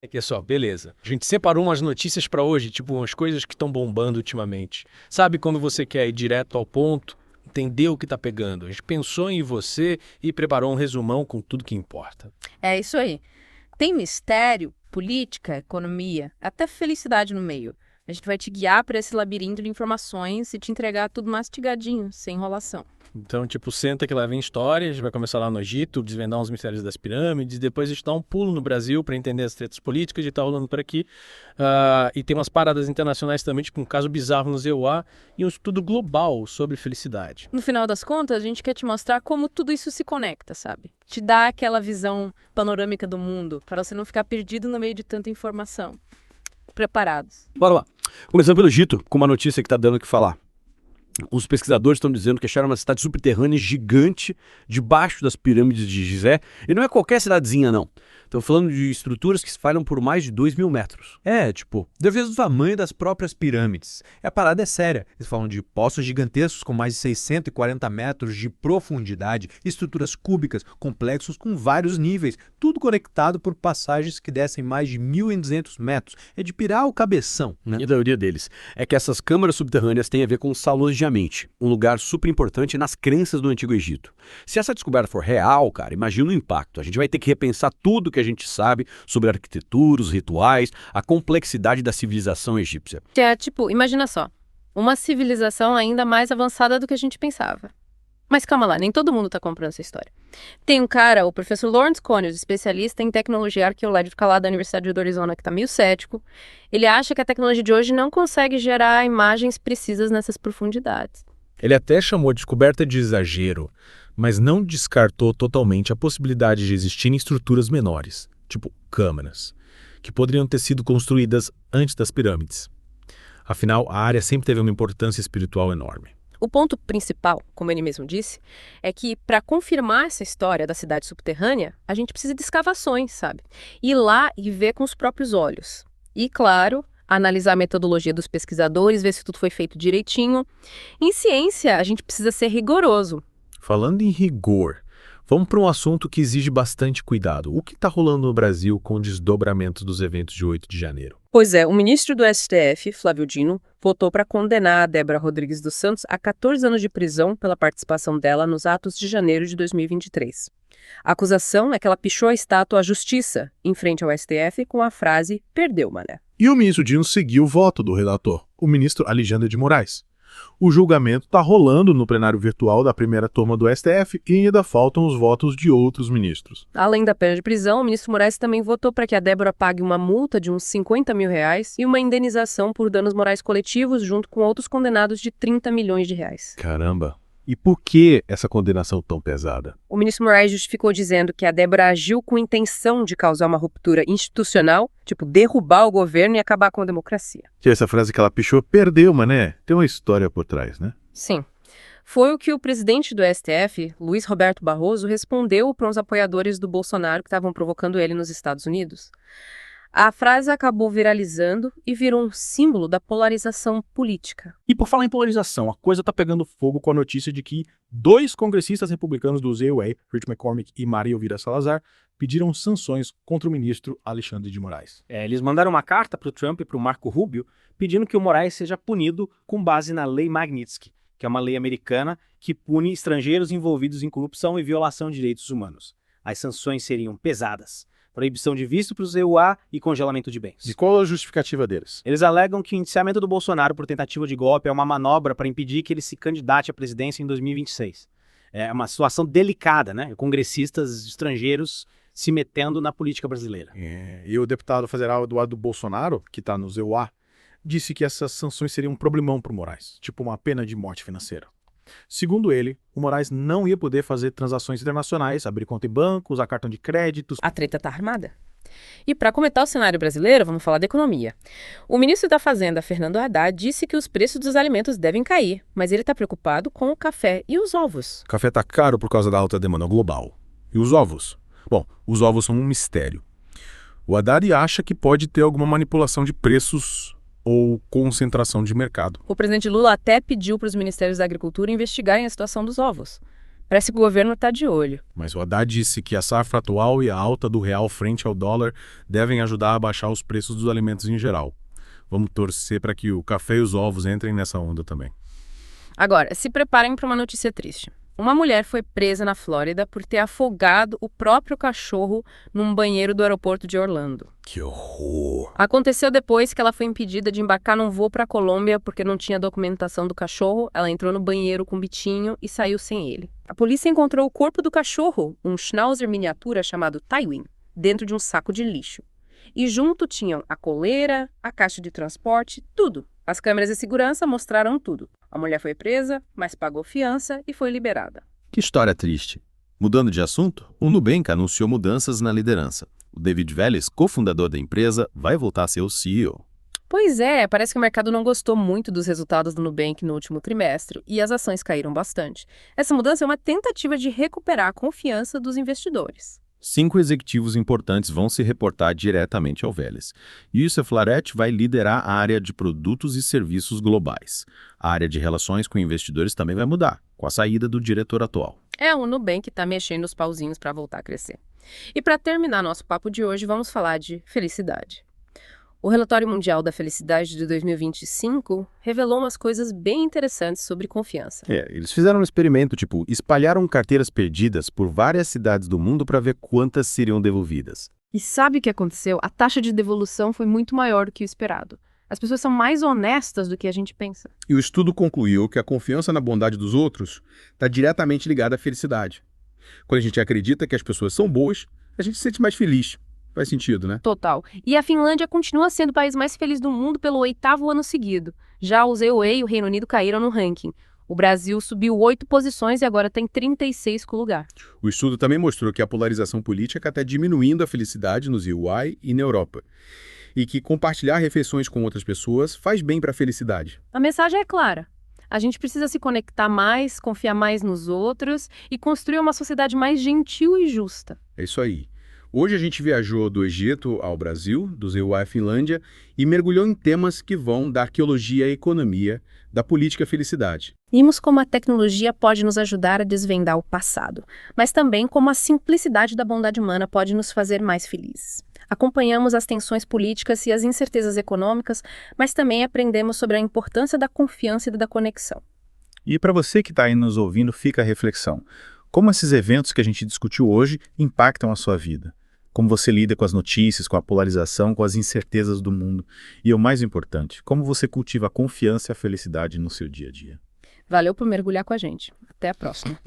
Aqui só, beleza. A gente separou umas notícias pra hoje, tipo umas coisas que estão bombando ultimamente. Sabe quando você quer ir direto ao ponto, entender o que tá pegando? A gente pensou em você e preparou um resumão com tudo que importa. É isso aí. Tem mistério, política, economia, até felicidade no meio. A gente vai te guiar para esse labirinto de informações e te entregar tudo mastigadinho, sem enrolação. Então, tipo, senta que lá vem história, a gente vai começar lá no Egito, desvendar uns mistérios das pirâmides, depois a gente dá um pulo no Brasil para entender as tretas políticas que tá rolando por aqui. E tem umas paradas internacionais também, tipo um caso bizarro no ZEUA e um estudo global sobre felicidade. No final das contas, a gente quer te mostrar como tudo isso se conecta, sabe? Te dá aquela visão panorâmica do mundo, para você não ficar perdido no meio de tanta informação. Preparados. Bora lá. Começando pelo Egito, com uma notícia que está dando o que falar. Os pesquisadores estão dizendo que acharam uma cidade subterrânea gigante debaixo das pirâmides de Gizé. E não é qualquer cidadezinha, não. Estão falando de estruturas que se espalham por mais de 2.000 metros. Devido ao tamanho das próprias pirâmides. E a parada é séria. Eles falam de poços gigantescos com mais de 640 metros de profundidade, estruturas cúbicas, complexos com vários níveis, tudo conectado por passagens que descem mais de 1.200 metros. É de pirar o cabeção, né? E a teoria deles é que essas câmaras subterrâneas têm a ver com o Salojamento, um lugar super importante nas crenças do Antigo Egito. Se essa descoberta for real, cara, imagina o impacto. A gente vai ter que repensar tudo que a gente sabe sobre a arquitetura, os rituais, a complexidade da civilização egípcia. Imagina só, uma civilização ainda mais avançada do que a gente pensava. Mas calma lá, nem todo mundo tá comprando essa história. Tem um cara, o professor Lawrence Conyers, especialista em tecnologia arqueológica lá da Universidade do Arizona, que tá meio cético. Ele acha que a tecnologia de hoje não consegue gerar imagens precisas nessas profundidades. Ele até chamou a descoberta de exagero, mas não descartou totalmente a possibilidade de existirem estruturas menores, tipo câmaras, que poderiam ter sido construídas antes das pirâmides. Afinal, a área sempre teve uma importância espiritual enorme. O ponto principal, como ele mesmo disse, é que para confirmar essa história da cidade subterrânea, a gente precisa de escavações, sabe? Ir lá e ver com os próprios olhos. E, claro, analisar a metodologia dos pesquisadores, ver se tudo foi feito direitinho. Em ciência, a gente precisa ser rigoroso. Falando em rigor, vamos para um assunto que exige bastante cuidado. O que está rolando no Brasil com o desdobramento dos eventos de 8 de janeiro? Pois é, o ministro do STF, Flávio Dino, votou para condenar a Débora Rodrigues dos Santos a 14 anos de prisão pela participação dela nos atos de janeiro de 2023. A acusação é que ela pichou a estátua à Justiça, em frente ao STF, com a frase "perdeu, mané". E o ministro Dino seguiu o voto do relator, o ministro Alexandre de Moraes. O julgamento está rolando no plenário virtual da primeira turma do STF e ainda faltam os votos de outros ministros. Além da pena de prisão, o ministro Moraes também votou para que a Débora pague uma multa de uns R$50 mil e uma indenização por danos morais coletivos, junto com outros condenados de R$30 milhões. Caramba! E por que essa condenação tão pesada? O ministro Moraes justificou dizendo que a Débora agiu com intenção de causar uma ruptura institucional, tipo derrubar o governo e acabar com a democracia. Que essa frase que ela pichou, "perdeu, mané", tem uma história por trás, né? Sim. Foi o que o presidente do STF, Luiz Roberto Barroso, respondeu para os apoiadores do Bolsonaro que estavam provocando ele nos Estados Unidos. A frase acabou viralizando e virou um símbolo da polarização política. E por falar em polarização, a coisa tá pegando fogo com a notícia de que 2 congressistas republicanos do ZEUA, Rich McCormick e Maria Elvira Salazar, pediram sanções contra o ministro Alexandre de Moraes. Eles mandaram uma carta para o Trump e para o Marco Rubio pedindo que o Moraes seja punido com base na Lei Magnitsky, que é uma lei americana que pune estrangeiros envolvidos em corrupção e violação de direitos humanos. As sanções seriam pesadas. Proibição de visto para o ZEUA e congelamento de bens. E qual a justificativa deles? Eles alegam que o indiciamento do Bolsonaro por tentativa de golpe é uma manobra para impedir que ele se candidate à presidência em 2026. É uma situação delicada, né? Congressistas estrangeiros se metendo na política brasileira. E o deputado federal Eduardo Bolsonaro, que está no ZEUA, disse que essas sanções seriam um problemão para o Moraes, tipo uma pena de morte financeira. Segundo ele, o Moraes não ia poder fazer transações internacionais, abrir conta em banco, usar cartão de crédito. A treta tá armada. E para comentar o cenário brasileiro, vamos falar da economia. O ministro da Fazenda, Fernando Haddad, disse que os preços dos alimentos devem cair, mas ele está preocupado com o café e os ovos. O café está caro por causa da alta demanda global. E os ovos? Bom, os ovos são um mistério. O Haddad acha que pode ter alguma manipulação de preços ou concentração de mercado. O presidente Lula até pediu para os ministérios da Agricultura investigarem a situação dos ovos. Parece que o governo tá de olho. Mas o Haddad disse que a safra atual e a alta do real frente ao dólar devem ajudar a baixar os preços dos alimentos em geral. Vamos torcer para que o café e os ovos entrem nessa onda também. Agora, se preparem para uma notícia triste. Uma mulher foi presa na Flórida por ter afogado o próprio cachorro num banheiro do aeroporto de Orlando. Que horror! Aconteceu depois que ela foi impedida de embarcar num voo para a Colômbia porque não tinha documentação do cachorro. Ela entrou no banheiro com o bichinho e saiu sem ele. A polícia encontrou o corpo do cachorro, um schnauzer miniatura chamado Tywin, dentro de um saco de lixo. E junto tinham a coleira, a caixa de transporte, tudo. As câmeras de segurança mostraram tudo. A mulher foi presa, mas pagou fiança e foi liberada. Que história triste. Mudando de assunto, o Nubank anunciou mudanças na liderança. O David Vélez, cofundador da empresa, vai voltar a ser o CEO. Pois é, parece que o mercado não gostou muito dos resultados do Nubank no último trimestre e as ações caíram bastante. Essa mudança é uma tentativa de recuperar a confiança dos investidores. 5 executivos importantes vão se reportar diretamente ao Vélez. Youssef Laret vai liderar a área de produtos e serviços globais. A área de relações com investidores também vai mudar, com a saída do diretor atual. O Nubank está mexendo os pauzinhos para voltar a crescer. E para terminar nosso papo de hoje, vamos falar de felicidade. O Relatório Mundial da Felicidade de 2025 revelou umas coisas bem interessantes sobre confiança. Eles fizeram um experimento, espalharam carteiras perdidas por várias cidades do mundo para ver quantas seriam devolvidas. E sabe o que aconteceu? A taxa de devolução foi muito maior do que o esperado. As pessoas são mais honestas do que a gente pensa. E o estudo concluiu que a confiança na bondade dos outros está diretamente ligada à felicidade. Quando a gente acredita que as pessoas são boas, a gente se sente mais feliz. Faz sentido, né? Total. E a Finlândia continua sendo o país mais feliz do mundo pelo 8º ano seguido. Já os EUA e o Reino Unido caíram no ranking. O Brasil subiu 8 posições e agora tem 36º lugar. O estudo também mostrou que a polarização política está diminuindo a felicidade nos EUA e na Europa. E que compartilhar refeições com outras pessoas faz bem para a felicidade. A mensagem é clara. A gente precisa se conectar mais, confiar mais nos outros e construir uma sociedade mais gentil e justa. É isso aí. Hoje a gente viajou do Egito ao Brasil, dos EUA à Finlândia, e mergulhou em temas que vão da arqueologia à economia, da política à felicidade. Vimos como a tecnologia pode nos ajudar a desvendar o passado, mas também como a simplicidade da bondade humana pode nos fazer mais felizes. Acompanhamos as tensões políticas e as incertezas econômicas, mas também aprendemos sobre a importância da confiança e da conexão. E para você que está aí nos ouvindo, fica a reflexão. Como esses eventos que a gente discutiu hoje impactam a sua vida? Como você lida com as notícias, com a polarização, com as incertezas do mundo? E o mais importante, como você cultiva a confiança e a felicidade no seu dia a dia? Valeu por mergulhar com a gente. Até a próxima.